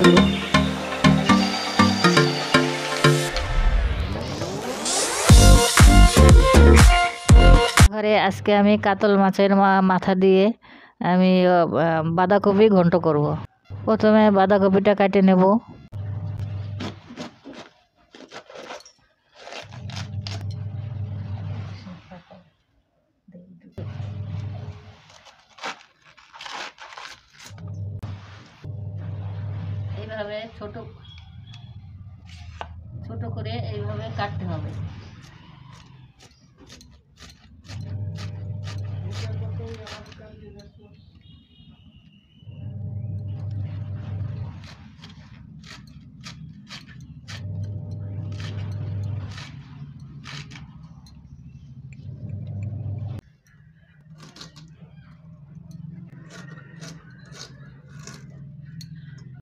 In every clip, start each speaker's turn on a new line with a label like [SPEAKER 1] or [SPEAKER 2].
[SPEAKER 1] ফেলবো। ঘরে আজকে আমি কাতল মাছের মাথা দিয়ে আমি বাঁধাকপি ঘন্ট করব। প্রথমে বাঁধাকপিটা কেটে নেব। এইভাবে ছোট ছোট করে এইভাবে কাটতে হবে।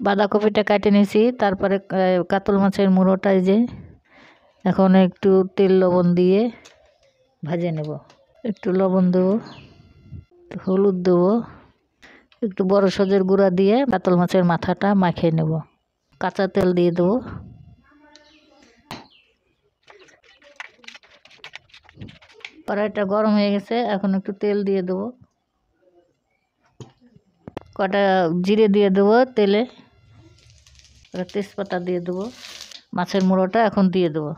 [SPEAKER 1] বাঁধাকপিটা কেটে নিয়েছি, তারপরে কাতল মাছের মুড়োটাই যে এখন একটু তেল লবণ দিয়ে ভেজে নেব। একটু লবণ দেবো, হলুদ দেবো, একটু বড় সজের গুঁড়া দিয়ে কাতল মাছের মাথাটা মাখিয়ে নেব। কাঁচা তেল দিয়ে দেবো। কড়াইটা গরম হয়ে গেছে, এখন একটু তেল দিয়ে দেবো। কটা জিরে দিয়ে দেবো তেলে, তেজপাতা দিয়ে দেবো। মাছের মুড়োটা এখন দিয়ে দেবো।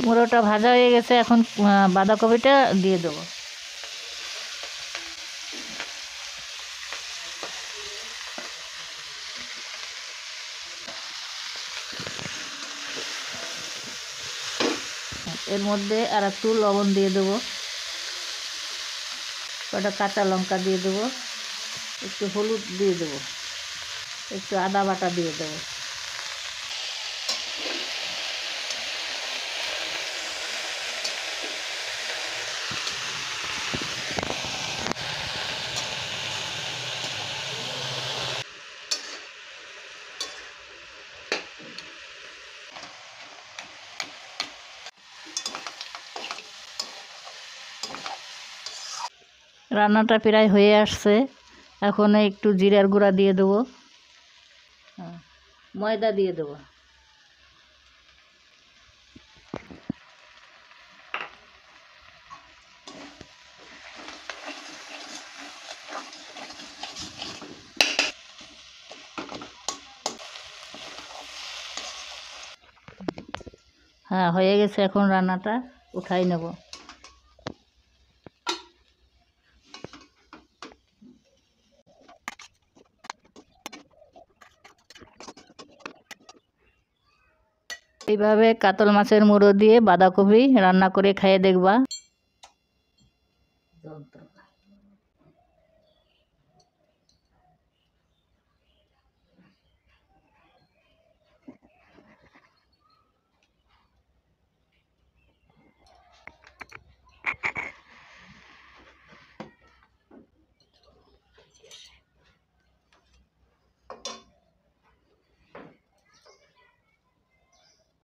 [SPEAKER 1] মুড়োটা ভাজা হয়ে গেছে, এখন বাঁধাকপিটা দিয়ে দেবো। এর মধ্যে আর একটু লবণ দিয়ে দেবো, কটা কাঁচা লঙ্কা দিয়ে দেবো, একটু হলুদ দিয়ে দেবো, একটু আদা বাটা দিয়ে দেবো। রান্নাটা প্রায় হয়ে আসছে, এখন একটু জিরার গুঁড়া দিয়ে দেবো, ময়দা দিয়ে দেবো। হ্যাঁ, হয়ে গেছে, এখন রান্নাটা উঠাই নেব। এইভাবে কাতল মাছের মুড়ো দিয়ে বাঁধাকপি রান্না করে খেয়ে দেখবা।